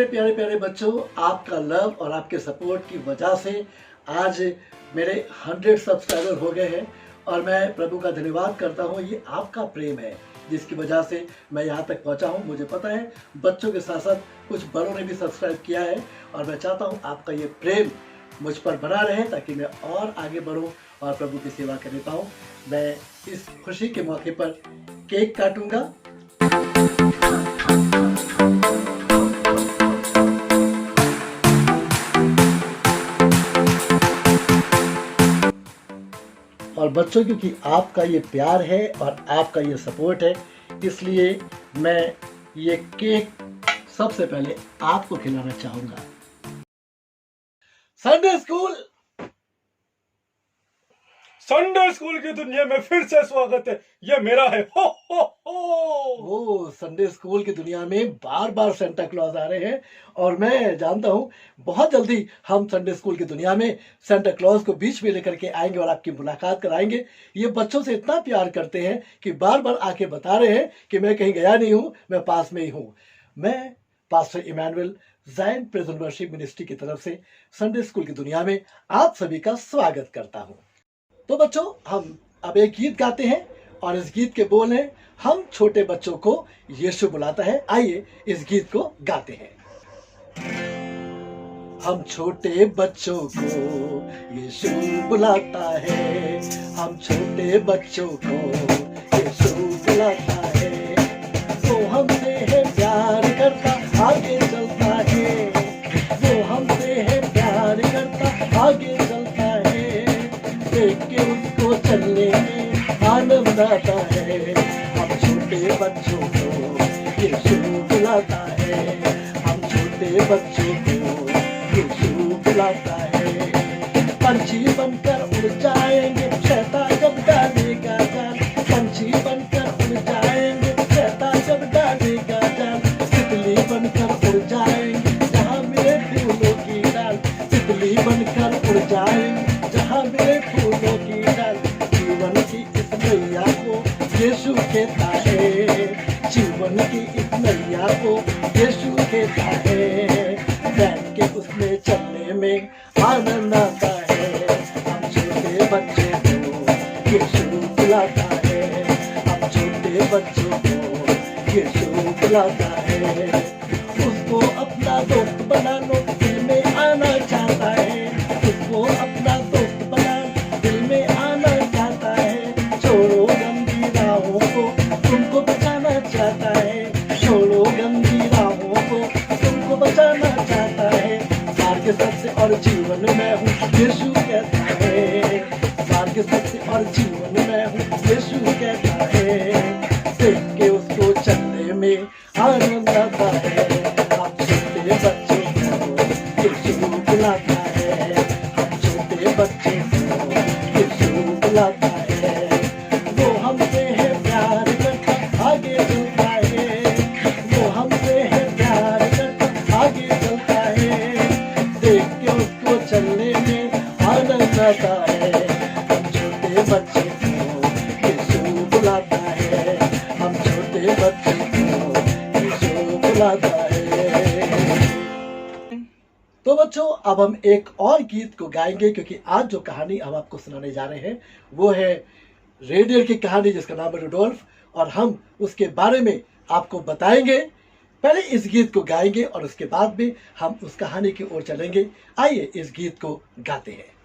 मेरे प्यारे प्यारे बच्चों, आपका लव और आपके सपोर्ट की वजह से आज मेरे 100 सब्सक्राइबर हो गए हैं और मैं प्रभु का धन्यवाद करता हूँ। ये आपका प्रेम है जिसकी वजह से मैं यहाँ तक पहुँचा हूँ। मुझे पता है बच्चों के साथ साथ कुछ बड़ों ने भी सब्सक्राइब किया है और मैं चाहता हूँ आपका ये प्रेम मुझ पर बना रहे ताकि मैं और आगे बढ़ूँ और प्रभु की सेवा कर पाऊँ। मैं इस खुशी के मौके पर केक काटूंगा। और बच्चों, क्योंकि आपका ये प्यार है और आपका ये सपोर्ट है, इसलिए मैं ये केक सबसे पहले आपको खिलाना चाहूंगा। संडे स्कूल की दुनिया में फिर से स्वागत है। ये मेरा है। हो हो हो। वो संडे स्कूल की दुनिया में बार बार सेंटा क्लॉज आ रहे हैं और मैं जानता हूँ बहुत जल्दी हम संडे स्कूल की दुनिया में सेंटा क्लॉज को बीच में लेकर के आएंगे और आपकी मुलाकात कराएंगे। ये बच्चों से इतना प्यार करते हैं कि बार बार आके बता रहे हैं कि मैं कहीं गया नहीं हूँ, मैं पास में ही हूँ। मैं pastor Emmanuel Zion present worship ministry की तरफ से संडे स्कूल की दुनिया में आप सभी का स्वागत करता हूँ। तो बच्चों, हम अब एक गीत गाते हैं और इस गीत के बोल हैं, हम छोटे बच्चों को यीशु बुलाता है। आइए इस गीत को गाते हैं। हम छोटे बच्चों को यीशु बुलाता है, हम छोटे बच्चों को यीशु बुलाता है। वो हमसे है प्यार करता, आगे चलता है। वो हमसे है प्यार करता, आगे चलता है। देख के उसको चलने में आनंद आता है। हम छोटे बच्चों को यीशु बुलाता है, हम छोटे बच्चों को यीशु बुलाता है। पंछी बनकर उड़ जाएंगे, शैतान जब डालेगा जाल। पंछी बनकर उड़ जाएंगे, शैतान जब डालेगा जाल। तितली बनकर उड़ जाएंगे जहाँ मिले फूलों की डाल। तितली बनकर उड़ जाएंगे जहाँ मिले फूलों की डाल। जीवन की इस नैया को यीशु कहता है, जीवन की इस नैया को यीशु कहता है। बैठ के उसमें चलने में आनंद आता है। हम छोटे बच्चों को यीशु बुलाता है, हम छोटे बच्चों को यीशु बुलाता है। उसको अपना दोस्त बना लो, दिल में आना चाहता है। उसको अपना दोस्त बना दिल में आना चाहता है। छोड़ो गंदी राहों को, तुमको बचाना चाहता है। छोड़ो गंदी राहों को, तुमको बचाना चाहता है। मार्ग सत्य और जीवन में हूँ, यीशु कहता है। मार्ग सत्य और जीवन में हूँ, यीशु कहता है। देख के उसको चलने में आनंद आता है। हम छोटे बच्चों को यीशु बुलाता है, हम छोटे बच्चों को यीशु बुलाता है। वो हमसे है प्यार करता, आगे चलता है। वो हमसे है प्यार करता, आगे चलता है। देख के उसको चलने में आनंद आता है। हम छोटे बच्चों को यीशु बुलाता है, हम छोटे बच्चों को यीशु बुलाता है। तो बच्चों, अब हम एक और गीत को गाएंगे क्योंकि आज जो कहानी हम आपको सुनाने जा रहे हैं वो है रेडियर की कहानी जिसका नाम है रुडोल्फ, और हम उसके बारे में आपको बताएंगे। पहले इस गीत को गाएंगे और उसके बाद में हम उस कहानी की ओर चलेंगे। आइए इस गीत को गाते हैं।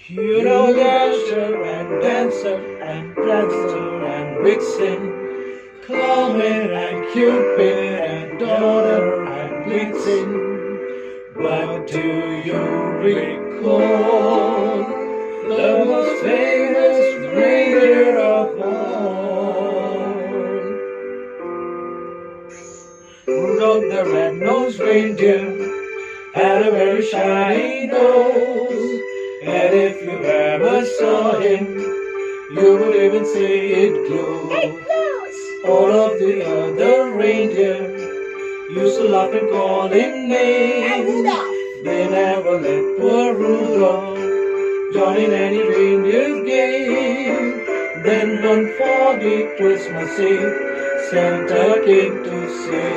You know Dasher and Dancer and Prancer and Vixen, Comet and Cupid and Donner and Blitzen. But do you recall the most famous reindeer of all? Rudolph the red-nosed reindeer had a very shiny nose. And if you ever saw him, you would even say it glows. All of the other reindeer used to laugh and call him names. They never let poor Rudolph joining any reindeer's game. Then one foggy Christmas Eve, Santa came to say,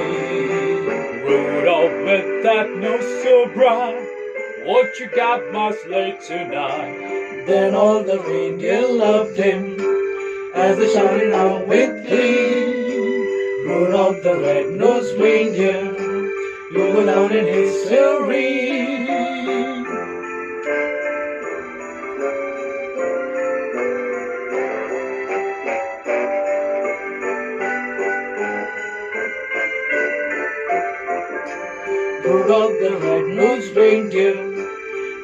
Rudolph, with that nose so bright, what you got my sleigh tonight? Then all the reindeer loved him as they shouted out with glee, Rudolph the red-nosed reindeer, you go down in history. Rudolph the red-nosed reindeer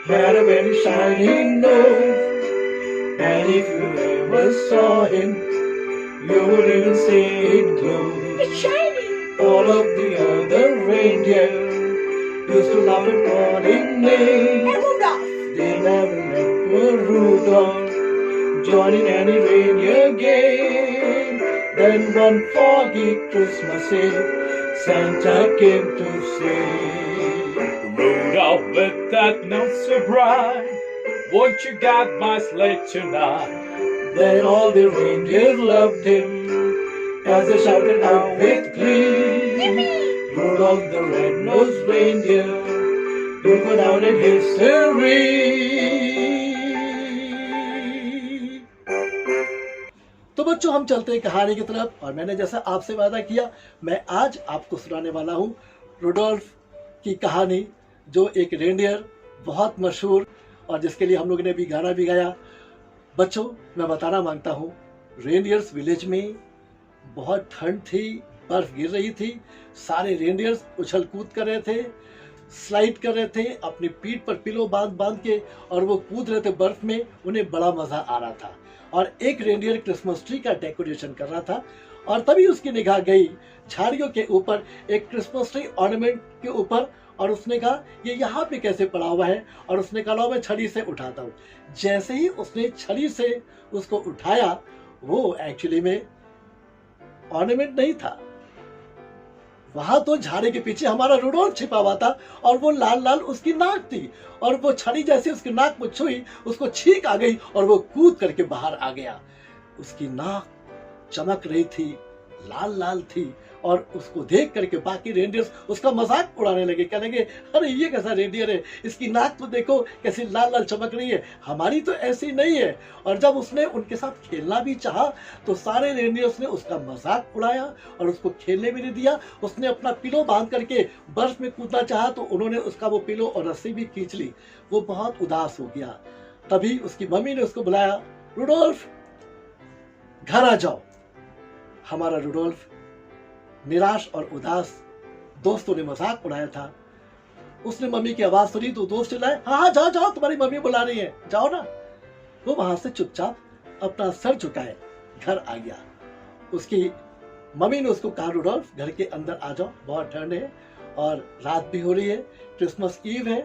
had a very shiny nose, and if you ever saw him, you would even see it glow. It's shiny. All of the other reindeer used to laugh and call him names. Hey, Rudolph. They never met poor Rudolph joining any reindeer game. Then one foggy Christmas Eve, Santa came to say, Rudolph, with that nose so bright, won't you guide my sleigh tonight? Then all the reindeers loved him as they shouted out with glee, Rudolph the red-nosed reindeer, you'll go down in history. तो बच्चों, हम चलते हैं कहानी की तरफ, और मैंने जैसा आपसे वादा किया, मैं आज आपको सुनाने वाला हूँ रुडोल्फ की कहानी, जो एक रेंडियर बहुत मशहूर और जिसके लिए हम लोगों ने भी गाना भी गाया। बच्चों, मैं बताना मांगता हूँ, रेंडियर्स विलेज में बहुत ठंड थी, बर्फ गिर रही थी, सारे रेंडियर्स उछल कूद कर रहे थे, स्लाइड कर रहे थे अपनी पीठ पर पिलो बांध बांध के, और वो कूद रहे थे बर्फ में, उन्हें बड़ा मजा आ रहा था। और एक रेंडियर क्रिसमस ट्री का डेकोरेशन कर रहा था, और तभी उसकी निगाह गई झाड़ियों के ऊपर एक क्रिसमस ट्री ऑर्नामेंट के ऊपर, और उसने कहा ये यहाँ पे कैसे पड़ा हुआ है, और उसने कहा लो मैं छड़ी से उठाता हूँ। जैसे ही उसने छड़ी से उसको उठाया, वो एक्चुअली में ऑर्नामेंट नहीं था, वहां तो झाड़ी के पीछे हमारा रुडोल्फ छिपा हुआ था, और वो लाल लाल उसकी नाक थी, और वो छड़ी जैसे उसकी नाक में छुई, उसको छींक आ गई और वो कूद करके बाहर आ गया। उसकी नाक चमक रही थी, लाल लाल थी, और उसको देख करके बाकी रेंडियर्स उसका मजाक उड़ाने लगे, कहने लगे अरे ये कैसा रेंडियर है, इसकी नाक तो देखो कैसी लाल लाल चमक रही है, हमारी तो ऐसी नहीं है। और जब उसने उनके साथ खेलना भी चाहा तो सारे रेंडियर्स ने उसका मजाक उड़ाया और उसको खेलने भी नहीं दिया। उसने अपना पिलो बांध करके बर्फ में कूदना चाहा तो उन्होंने उसका वो पिलो और रस्सी भी खींच ली। वो बहुत उदास हो गया। तभी उसकी मम्मी ने उसको बुलाया, रुडोल्फ घर आ जाओ। हमारा रुडोल्फ निराश और उदास, दोस्तों ने मजाक उड़ाया था। उसने मम्मी की आवाज सुनी तो दोस्त चिल्लाए, हाँ जाओ जाओ, तुम्हारी मम्मी बुला रही है, जाओ ना। वो वहां से चुपचाप अपना सर झुकाए घर आ गया। उसकी मम्मी ने उसको कहा, रुडोल्फ घर के अंदर आ जाओ, बहुत ठंड है और रात भी हो रही है, क्रिसमस ईव है,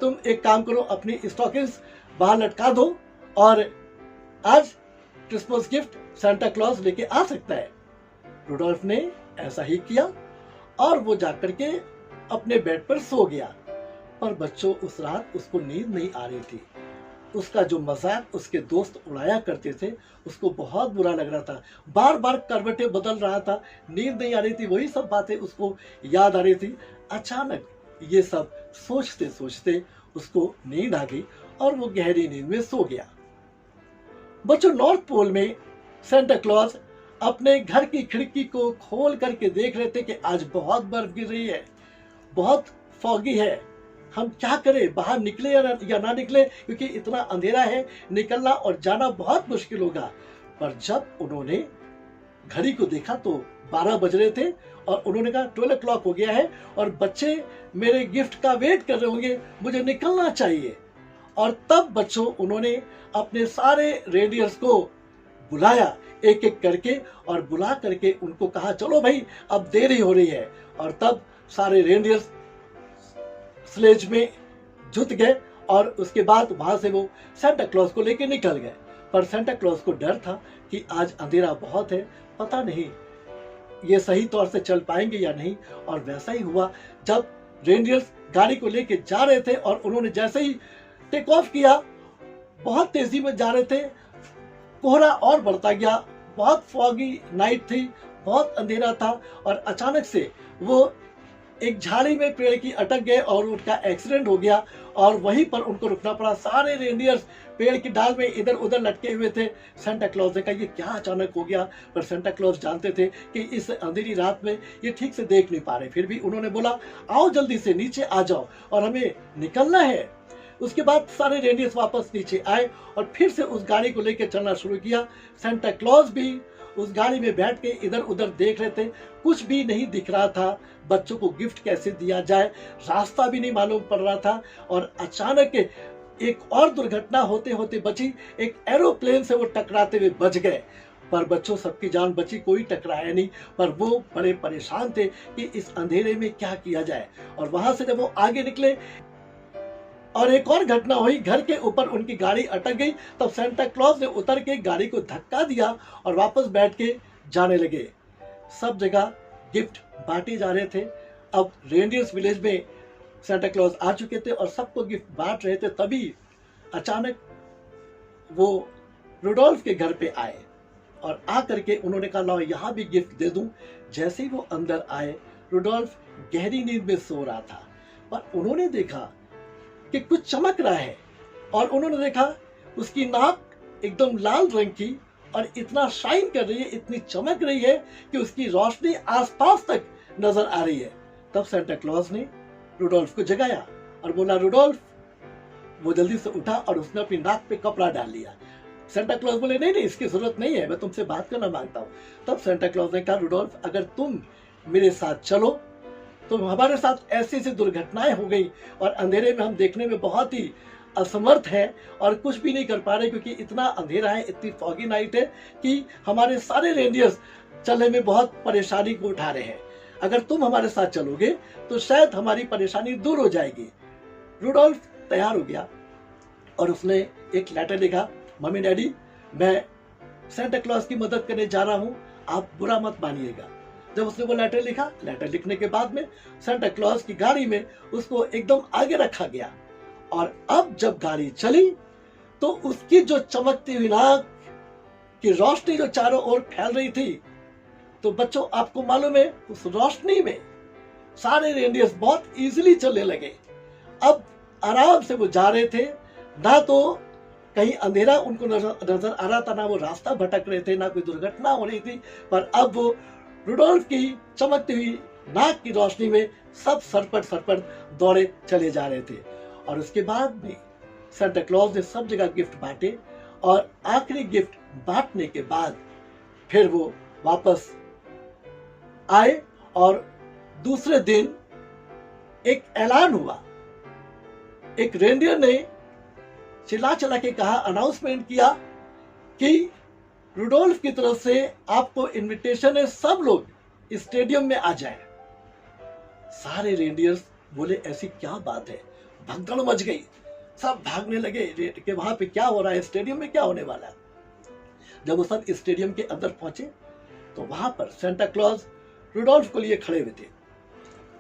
तुम एक काम करो, अपनी स्टॉकिंग्स बाहर लटका दो और आज क्रिसमस गिफ्ट सांता क्लॉज लेके आ सकता है। रुडोल्फ ने ऐसा ही किया और वो जाकर के अपने बेड पर सो गया। पर बच्चों, उस रात उसको नींद नहीं आ रही थी। उसका जो मजाक उसके दोस्त उड़ाया करते थे उसको बहुत बुरा लग रहा था, बार बार करवटें बदल रहा था, नींद नहीं आ रही थी, वही सब बातें उसको याद आ रही थी। अचानक ये सब सोचते सोचते उसको नींद आ गई और वो गहरी नींद में सो गया। बच्चों, नॉर्थ पोल में सांता क्लॉज अपने घर की खिड़की को खोल करके देख रहे थे कि आज बहुत बर्फ गिर रही है, बहुत फॉगी है, हम क्या करें, बाहर निकले या ना निकले, क्योंकि इतना अंधेरा है, निकलना और जाना बहुत मुश्किल होगा। पर जब उन्होंने घड़ी को देखा तो 12 बज रहे थे और उन्होंने कहा 12 o'clock हो गया है और बच्चे मेरे गिफ्ट का वेट कर रहे होंगे, मुझे निकलना चाहिए। और तब बच्चों, उन्होंने अपने सारे रेडियर्स को बुलाया एक एक करके, और बुला करके उनको कहा, चलो भाई अब देरी हो रही है। और तब सारे रेंडियर्स स्लेज में जुट गए और उसके बाद वहां से वो सांता क्लॉज को लेके निकल गए। पर सांता क्लॉज को डर था कि आज अंधेरा बहुत है, पता नहीं ये सही तौर से चल पाएंगे या नहीं। और वैसा ही हुआ, जब रेंडियर्स गाड़ी को लेके जा रहे थे और उन्होंने जैसे ही टेक ऑफ किया, बहुत तेजी में जा रहे थे। कोहरा और बढ़ता गया, बहुत फॉगी नाइट थी, बहुत अंधेरा था और अचानक से वो एक झाड़ी में पेड़ की अटक गए और उनका एक्सीडेंट हो गया और वहीं पर उनको रुकना पड़ा। सारे रेंडियर्स पेड़ की डाल में इधर उधर लटके हुए थे। सेंटा क्लॉज ने कहा ये क्या अचानक हो गया, पर सेंटा क्लॉज जानते थे कि इस अंधेरी रात में ये ठीक से देख नहीं पा रहे। फिर भी उन्होंने बोला आओ जल्दी से नीचे आ जाओ और हमें निकलना है। उसके बाद सारे रेंडियर्स वापस नीचे आए और फिर से उस गाड़ी को लेकर चलना शुरू किया। सेंटा क्लॉज भी उस गाड़ी में बैठ के इधर उधर देख रहे थे, कुछ भी नहीं दिख रहा था। बच्चों को गिफ्ट कैसे दिया जाए, रास्ता भी नहीं मालूम पड़ रहा था। और अचानक एक और दुर्घटना होते होते बची। एक एरोप्लेन से वो टकराते हुए बच गए, पर बच्चों सबकी जान बची, कोई टकराया नहीं। पर वो बड़े परेशान थे कि इस अंधेरे में क्या किया जाए। और वहां से जब वो आगे निकले और एक और घटना हुई, घर के ऊपर उनकी गाड़ी अटक गई। तब सेंटा क्लॉज ने उतर के गाड़ी को धक्का दिया और वापस बैठ के जाने लगे। सब जगह गिफ्ट बांटे जा रहे थे। अब रेंडियर्स विलेज में सेंटा क्लॉज आ चुके थे और सबको गिफ्ट बांट रहे थे। तभी अचानक वो रुडोल्फ के घर पे आए और आ करके उन्होंने कहा लाओ यहाँ भी गिफ्ट दे दूं। जैसे ही वो अंदर आए, रुडोल्फ गहरी नींद में सो रहा था, पर उन्होंने देखा कि कुछ चमक रहा है और उन्होंने देखा उसकी नाक एकदम लाल रंग की और इतना शाइन कर रही है, इतनी चमक रही है कि उसकी रोशनी आसपास तक नजर आ रही है। तब सेंटा क्लॉज ने रुडोल्फ को जगाया और बोला रुडोल्फ। वो जल्दी से उठा और उसने अपनी नाक पे कपड़ा डाल लिया। सेंटा क्लॉज बोले नहीं नहीं इसकी जरूरत नहीं है, मैं तुमसे बात करना मांगता हूँ। तब सेंटा क्लॉज ने कहा रुडोल्फ अगर तुम मेरे साथ चलो तो हमारे साथ ऐसी ऐसी दुर्घटनाएं हो गई और अंधेरे में हम देखने में बहुत ही असमर्थ हैं और कुछ भी नहीं कर पा रहे, क्योंकि इतना अंधेरा है, इतनी फॉगी नाइट है कि हमारे सारे रेंडियर्स चलने में बहुत परेशानी को उठा रहे हैं। अगर तुम हमारे साथ चलोगे तो शायद हमारी परेशानी दूर हो जाएगी। रुडोल्फ तैयार हो गया और उसने एक लेटर लिखा, मम्मी डैडी मैं सेंटा क्लॉज की मदद करने जा रहा हूँ, आप बुरा मत मानिएगा। जब उसने वो लेटर लिखा, लेटर लिखने के बाद में सेंटा क्लॉज की गाड़ी में उसको एकदम आगे रखा गया। और अब जब गाड़ी चली तो उसकी जो चमकती हुई नाक की रोशनी जो चारों ओर फैल रही थी, तो बच्चों आपको मालूम है उस रोशनी में सारे रेंडियर्स बहुत इजीली चलने लगे। अब आराम से वो जा रहे थे, ना तो कहीं अंधेरा उनको नजर आ रहा था, ना वो रास्ता भटक रहे थे, ना कोई दुर्घटना हो रही थी। पर अब वो रुडोल्फ की चमकती हुई नाक की रोशनी में सब सरपट दौड़े चले जा रहे थे। और उसके बाद भी सेंटा क्लॉज ने सब जगह गिफ्ट बांटे और आखिरी गिफ्ट बांटने के बाद फिर वो वापस आए और दूसरे दिन एक ऐलान हुआ। एक रेंडियर ने चिल्ला चिल्ला के कहा, अनाउंसमेंट किया कि रुडोल्फ की तरफ से आपको इनविटेशन है, सब लोग स्टेडियम में आ जाएं। सारे रेंडियर्स बोले ऐसी क्या बात है, भगदड़ मच गई, सब भागने लगे कि वहां पे क्या हो रहा है, स्टेडियम में क्या होने वाला है। जब वो सब स्टेडियम के अंदर पहुंचे तो वहां पर सेंटा क्लॉज रुडोल्फ को लिए खड़े हुए थे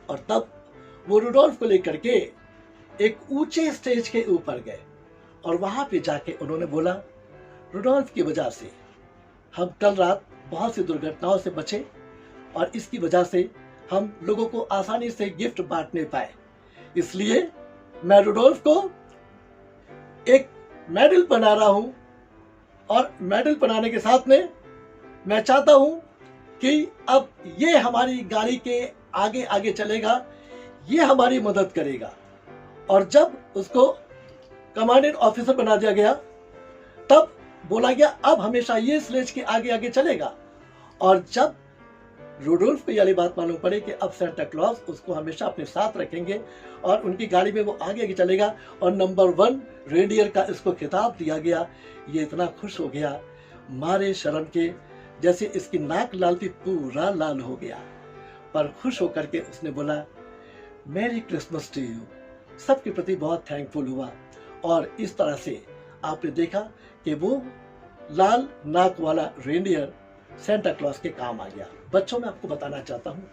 और तब वो रुडोल्फ को लेकर के एक ऊंचे स्टेज के ऊपर गए और वहां पे जाके उन्होंने बोला, रुडोल्फ की वजह से हम कल रात बहुत सी दुर्घटनाओं से बचे और इसकी वजह से हम लोगों को आसानी से गिफ्ट बांटने पाए, इसलिए मैं रुडोल्फ को एक मेडल बना रहा हूं और मेडल बनाने के साथ में मैं चाहता हूं कि अब ये हमारी गाड़ी के आगे आगे चलेगा, ये हमारी मदद करेगा। और जब उसको कमांडेंट ऑफिसर बना दिया गया तब बोला गया अब हमेशा ये स्लेज के आगे आगे चलेगा। और जब रुडोल्फ को ये बात मालूम पड़े कि अब सेंटा क्लॉज उसको हमेशा अपने साथ रखेंगे और उनकी गाड़ी में वो आगे आगे चलेगा और नंबर 1 रेंडियर का इसको खिताब दिया गया, ये इतना खुश हो गया मारे शर्म के, जैसे इसकी नाक लाल थी पूरा लाल हो गया। पर खुश होकर के उसने बोला, मैरी क्रिसमस टू यू, सबके प्रति बहुत थैंकफुल हुआ। और इस तरह से आपने देखा कि वो लाल नाक वाला रेंडियर सेंटा क्लॉज के काम आ गया। बच्चों, मैं आपको बताना चाहता हूँ,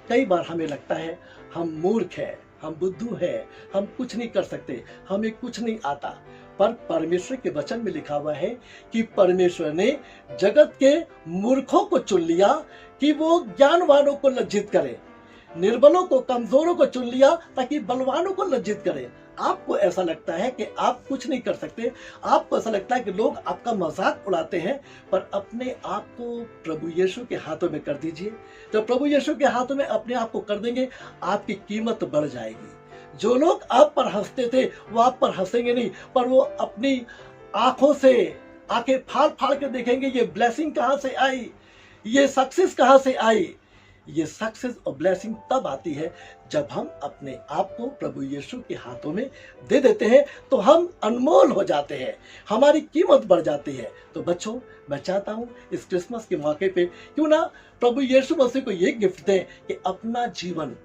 कई बार हमें लगता है हम मूर्ख हैं, हम बुद्धू हैं, हम कुछ नहीं कर सकते, हमें कुछ नहीं आता। पर परमेश्वर के वचन में लिखा हुआ है कि परमेश्वर ने जगत के मूर्खों को चुन लिया कि वो ज्ञानवानों को लज्जित करे, निर्बलों को, कमजोरों को चुन लिया ताकि बलवानों को लज्जित करे। आपको ऐसा लगता है कि आप कुछ नहीं कर सकते, आपको ऐसा लगता है कि लोग आपका मजाक उड़ाते हैं, पर अपने आप को प्रभु यीशु के हाथों में कर दीजिए। जब प्रभु यीशु के हाथों में अपने आप को कर देंगे, आपकी कीमत बढ़ जाएगी। जो लोग आप पर हंसते थे वो आप पर हंसेंगे नहीं, पर वो अपनी आंखों से आंखें फाड़ फाड़ के देखेंगे ये ब्लेसिंग कहां से आई, ये सक्सेस कहां से आई। ये सक्सेस और ब्लेसिंग तब आती है जब हम अपने आप को प्रभु यीशु के हाथों में दे देते हैं, तो हम अनमोल हो जाते हैं, हमारी कीमत बढ़ जाती है। तो बच्चों, मैं चाहता हूं इस क्रिसमस के मौके पे क्यों ना प्रभु यीशु मसीह को ये गिफ्ट दें कि अपना जीवन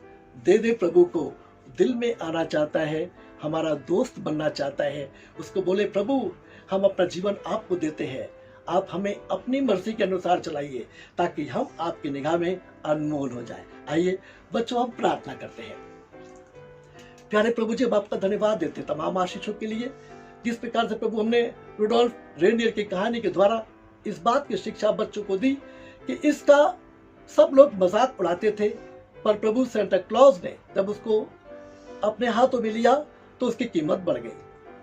दे दे प्रभु को। दिल में आना चाहता है, हमारा दोस्त बनना चाहता है, उसको बोले प्रभु हम अपना जीवन आपको देते हैं, आप हमें अपनी मर्जी के अनुसार चलाइए ताकि हम आपकी निगाह में अनमोल हो जाए। आइए बच्चों, हम प्रार्थना करते हैं। प्यारे प्रभु जी, हम आपका धन्यवाद देते तमाम आशीषों के लिए, जिस प्रकार से प्रभु हमने रुडोल्फ रेनियर की कहानी के द्वारा इस बात की शिक्षा बच्चों को दी कि इसका सब लोग मजाक उड़ाते थे, पर प्रभु सेंटा क्लॉज ने जब उसको अपने हाथों में लिया तो उसकी कीमत बढ़ गई।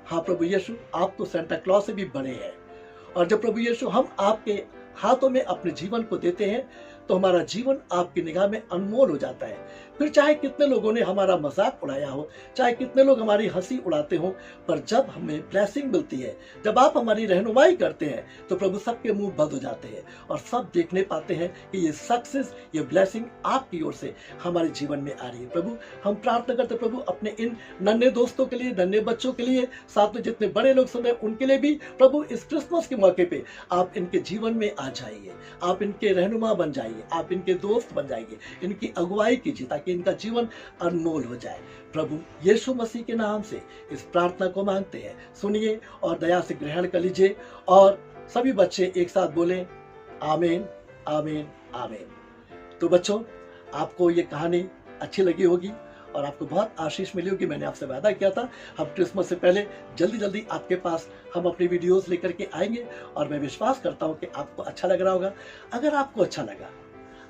हाँ प्रभु यीशु, आप तो सेंटा क्लॉज से भी बड़े हैं, और जब प्रभु यीशु हम आपके हाथों में अपने जीवन को देते हैं तो हमारा जीवन आपकी निगाह में अनमोल हो जाता है। फिर चाहे कितने लोगों ने हमारा मजाक उड़ाया हो, चाहे कितने लोग हमारी हंसी उड़ाते हो, पर जब हमें ब्लेसिंग मिलती है, जब आप हमारी रहनुमाई करते हैं, तो प्रभु सबके मुंह बंद हो जाते हैं और सब देखने पाते हैं कि ये सक्सेस, ये ब्लेसिंग आपकी ओर से हमारे जीवन में आ रही है। प्रभु हम प्रार्थना करते प्रभु अपने इन नन्हे दोस्तों के लिए, नन्हे बच्चों के लिए, साथ में जितने बड़े लोग सुन रहे हैं उनके लिए भी प्रभु इस क्रिसमस के मौके पे आप इनके जीवन में आ जाइए, आप इनके रहनुमा बन जाइए, आप इनके दोस्त बन जाइए, इनकी अगुवाई कीजिए ताकि इनका जीवन अनमोल हो जाए। प्रभु यीशु मसीह के नाम से इस प्रार्थना को मांगते हैं, सुनिए और दया से ग्रहण कर लीजिए। और सभी बच्चे एक साथ बोलें आमीन, आमीन, आमीन। तो बच्चों, आपको ये कहानी अच्छी लगी होगी और आपको बहुत आशीष मिली होगी। मैंने आपसे वादा किया था हम क्रिसमस से पहले जल्दी जल्दी आपके पास हम अपनी वीडियोस लेकर के आएंगे, और मैं विश्वास करता हूँ कि आपको अच्छा लग रहा होगा। अगर आपको अच्छा लगा,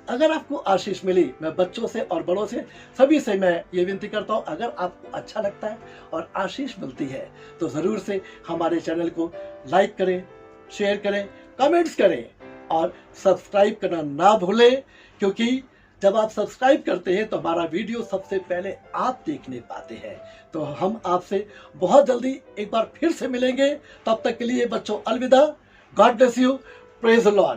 अगर आपको आशीष मिली, मैं बच्चों से और बड़ों से सभी से मैं ये विनती करता हूँ, अगर आपको अच्छा लगता है और आशीष मिलती है तो ज़रूर से हमारे चैनल को लाइक करें, शेयर करें, कमेंट्स करें और सब्सक्राइब करना ना भूलें, क्योंकि जब आप सब्सक्राइब करते हैं तो हमारा वीडियो सबसे पहले आप देखने पाते हैं। तो हम आपसे बहुत जल्दी एक बार फिर से मिलेंगे। तब तक के लिए बच्चों अलविदा। God bless you. Praise the Lord.